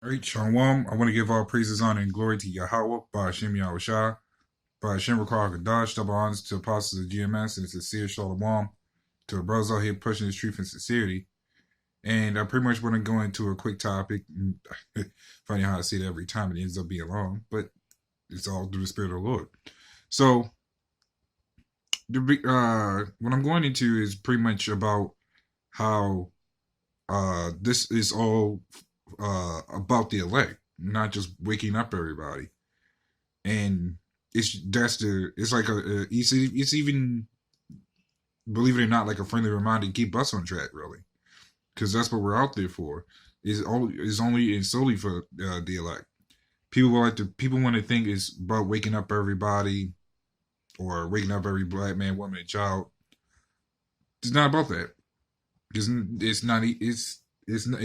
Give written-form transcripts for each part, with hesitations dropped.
All right, Shalom. I want to give all praises, honor, and glory to Yahweh, Ba'ashem Yahushua, Ba'ashem Rakar Kadash, double honors to apostles of GMS, and sincere Shalom to the brothers out here pushing this truth and sincerity. And I pretty much want to go into a quick topic. Funny how I say that every time it ends up being long, but it's all through the Spirit of the Lord. So, what I'm going into is pretty much about how this is all about the elect, not just waking up everybody. And it's like it's even, believe it or not, like a friendly reminder to keep us on track, really, because that's what we're out there for. Is only and solely for the elect. People want to think it's about waking up everybody or waking up every black man, woman, and child. It's not about that. It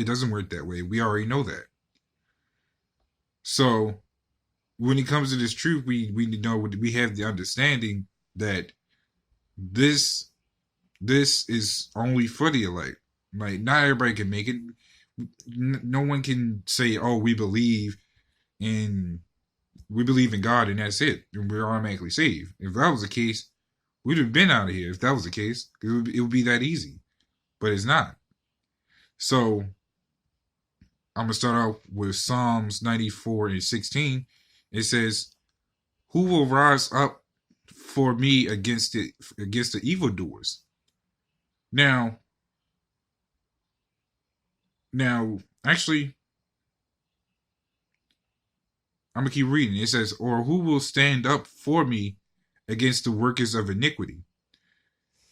doesn't work that way. We already know that. So when it comes to this truth, we know, we have the understanding that this is only for the elect. Like, not everybody can make it. No one can say, "Oh, we believe in God and that's it, and we're automatically saved." If that was the case, we'd have been out of here. If that was the case, it would be that easy, but it's not. So I'm gonna start out with Psalms 94:16. It says, "Who will rise up for me against the evildoers?" Now, actually, I'm gonna keep reading. It says, "Or who will stand up for me against the workers of iniquity?"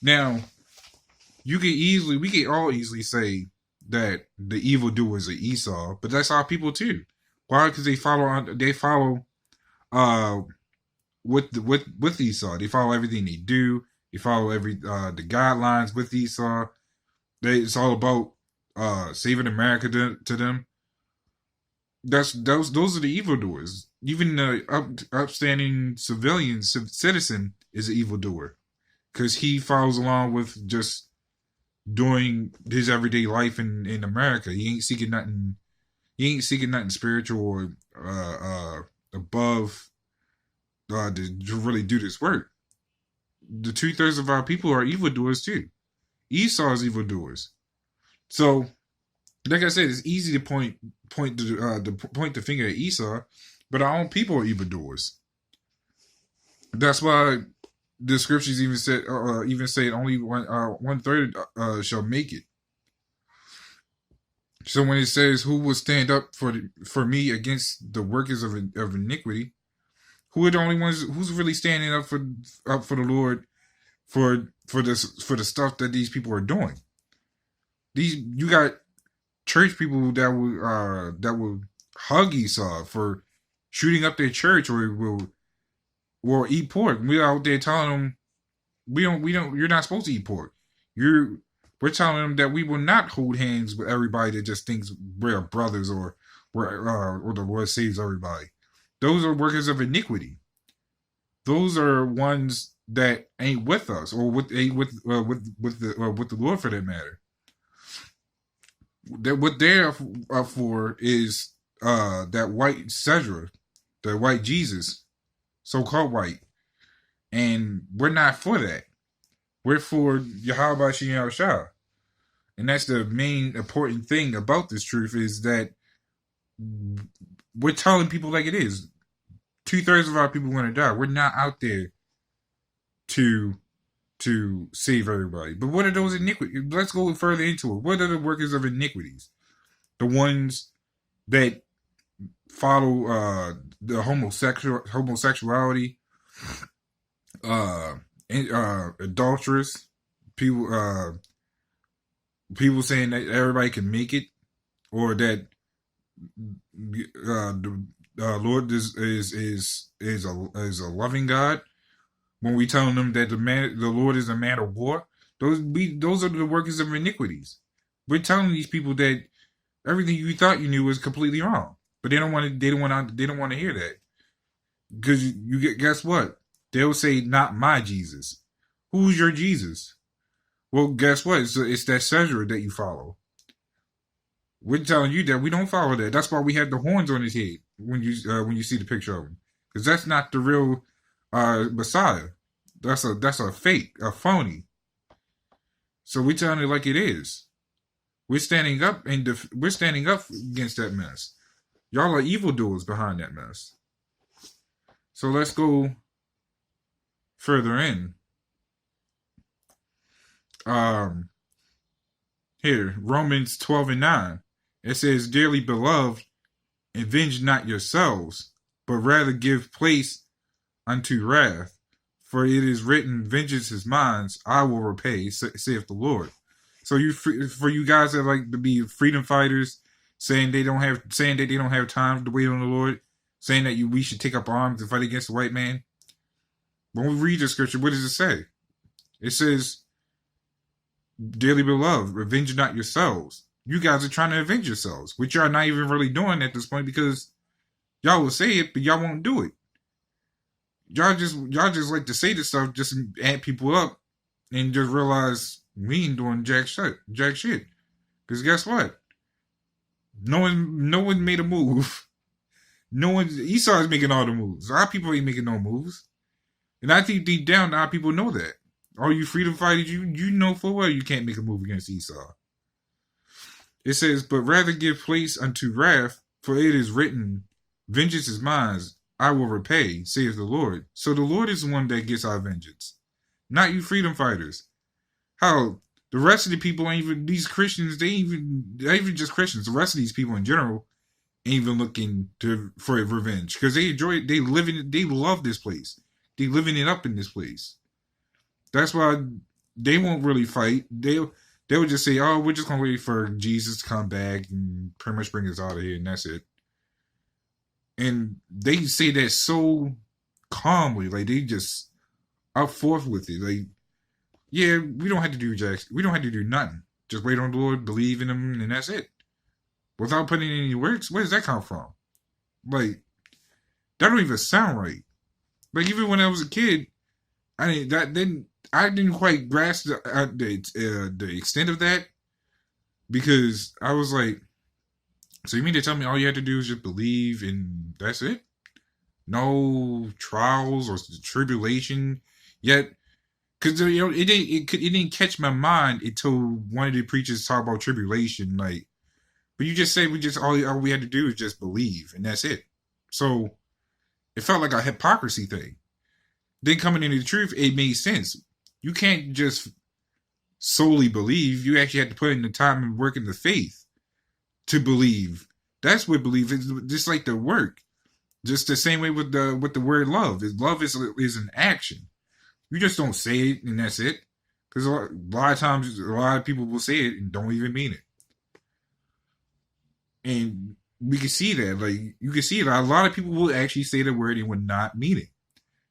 Now, we can all easily say that the evildoers are Esau, but that's our people too. Why? Because they follow with Esau. They follow everything they do. They follow the guidelines with Esau. It's all about saving America to them. Those are the evildoers. Even the upstanding citizen is an evildoer, because he follows along with just doing his everyday life in America. He ain't seeking nothing. He ain't seeking nothing spiritual or above to really do this work. The 2/3 of our people are evildoers too. Esau's evildoers. So, like I said, it's easy to point the finger at Esau, but our own people are evildoers. That's why the scriptures even say only 1/3 shall make it. So when it says, "Who will stand up for me against the workers of iniquity," who are the only ones who's really standing up for the Lord for the stuff that these people are doing? You got church people that will hug Esau for shooting up their church, or will eat pork. We're out there telling them we don't. You're not supposed to eat pork. We're telling them that we will not hold hands with everybody that just thinks we're brothers or the Lord saves everybody. Those are workers of iniquity. Those are ones that ain't with us, or ain't with the Lord, for that matter. That what they're for is that white Cedra, the white Jesus, so-called white, and we're not for that. We're for Yahweh Yahushua. And that's the main important thing about this truth, is that we're telling people like it is. 2/3 of our people want to die. We're not out there to save everybody. But what are those iniquities? Let's go further into it. What are the workers of iniquities? The ones that follow the homosexuality, adulterous people, people saying that everybody can make it, or that the Lord is a loving God. When we telling them that the Lord is a man of war, those are the workers of iniquities. We're telling these people that everything you thought you knew was completely wrong, but they don't want to hear that, because guess what? They'll say, "Not my Jesus." Who's your Jesus? Well, guess what? It's that Cedra that you follow. We're telling you that we don't follow that. That's why we have the horns on his head when you see the picture of him, because that's not the real Messiah. That's a fake, a phony. So we're telling it like it is. We're standing up we're standing up against that mess. Y'all are evildoers behind that mess. So let's go further in. Here, Romans 12:9. It says, "Dearly beloved, avenge not yourselves, but rather give place unto wrath. For it is written, vengeance is mine, I will repay, saith the Lord." So for you guys that like to be freedom fighters, saying that they don't have time to wait on the Lord, saying that we should take up arms and fight against the white man. When we read the scripture, what does it say? It says, "Dearly beloved, avenge not yourselves." You guys are trying to avenge yourselves, which y'all not even really doing at this point, because y'all will say it, but y'all won't do it. Y'all just like to say this stuff just to amp people up, and just realize we ain't doing jack shit. Because guess what? No one made a move. Esau is making all the moves. Our people ain't making no moves. And I think deep down, our people know that. All you freedom fighters, you know full well you can't make a move against Esau. It says, "But rather give place unto wrath, for it is written, vengeance is mine, I will repay, saith the Lord." So the Lord is the one that gets our vengeance, not you freedom fighters. How the rest of the people ain't even, these Christians, they even just Christians, the rest of these people in general ain't even looking for revenge, because they enjoy it, they love this place. They living it up in this place. That's why they won't really fight. They would just say, "Oh, we're just gonna wait for Jesus to come back and pretty much bring us out of here, and that's it." And they say that so calmly, like they just up forth with it. Like, yeah, we don't have to do we don't have to do nothing. Just wait on the Lord, believe in Him, and that's it. Without putting in any works, where does that come from? Like, that don't even sound right. Like, even when I was a kid, I didn't quite grasp the extent of that, because I was like, so you mean to tell me all you had to do is just believe and that's it? No trials or tribulation yet? Because it didn't catch my mind until one of the preachers talked about tribulation. Like, but you just said all we had to do is just believe and that's it. So it felt like a hypocrisy thing. Then coming into the truth, it made sense. You can't just solely believe. You actually have to put in the time and work in the faith to believe. That's what belief is. Just like the work. Just the same way with the word love. Love is an action. You just don't say it and that's it. Because a lot of times, a lot of people will say it and don't even mean it. And we can see that. Like, you can see that a lot of people will actually say the word and would not mean it.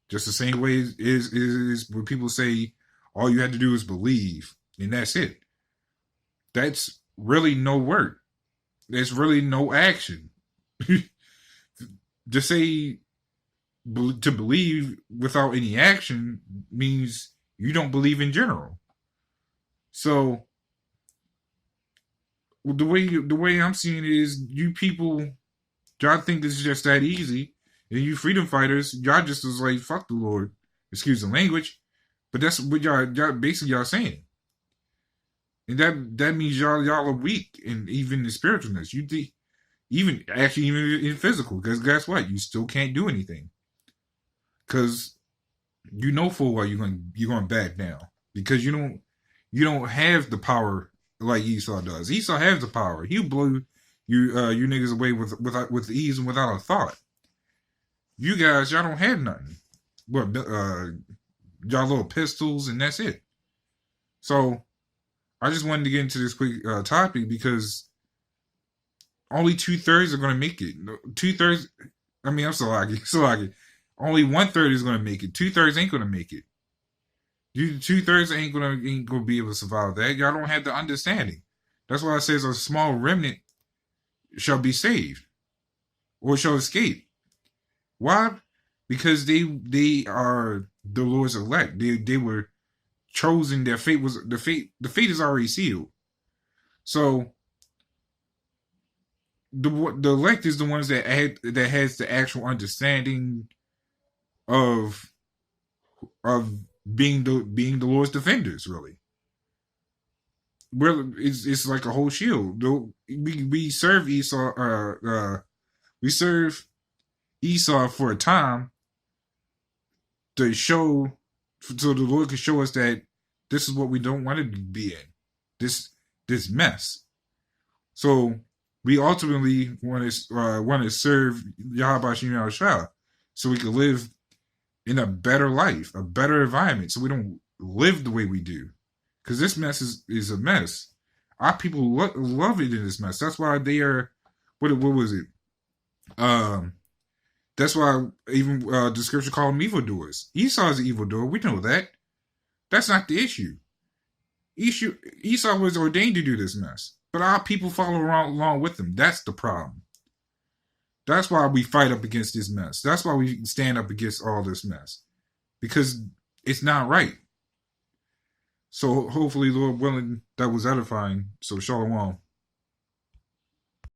Just the same way is when people say all you had to do is believe and that's it. That's really no work. There's really no action. To say to believe without any action means you don't believe in general. So the way I'm seeing it is, you people, y'all think this is just that easy. And you freedom fighters, y'all just was like, fuck the Lord. Excuse the language. But that's what y'all basically saying. And that means y'all are weak, and even in spiritualness. Even in physical. Because guess what? You still can't do anything. Because you know full well you're going to back down. Because you don't have the power like Esau does. Esau has the power. He'll blow you niggas away with ease and without a thought. You guys, y'all don't have nothing. What, y'all little pistols and that's it. So, I just wanted to get into this quick topic because only 2/3 are going to make it. 2/3, I mean, I'm so lucky. Only 1/3 is going to make it. 2/3 ain't going to make it. 2/3 ain't gonna be able to survive that. Y'all don't have the understanding. That's why it says a small remnant shall be saved or shall escape. Why? Because they are the Lord's elect. They were chosen. Their fate was the fate is already sealed. So the elect is the ones that has the actual understanding of of being the Lord's defenders. Really, well, it's like a whole shield. We serve Esau. We serve Esau for a time to show, so the Lord can show us that this is what we don't want to be in. This mess. So we ultimately want to serve Yahweh Shem Shah, so we can live in a better life, a better environment, so we don't live the way we do. Because this mess is a mess. Our people love it in this mess. That's why they are. What was it? That's why even the scripture called them evildoers. Esau is an evildoer. We know that. That's not the issue. Esau was ordained to do this mess, but our people follow along with him. That's the problem. That's why we fight up against this mess. That's why we stand up against all this mess, because it's not right. So hopefully, Lord willing, that was edifying. So shalom.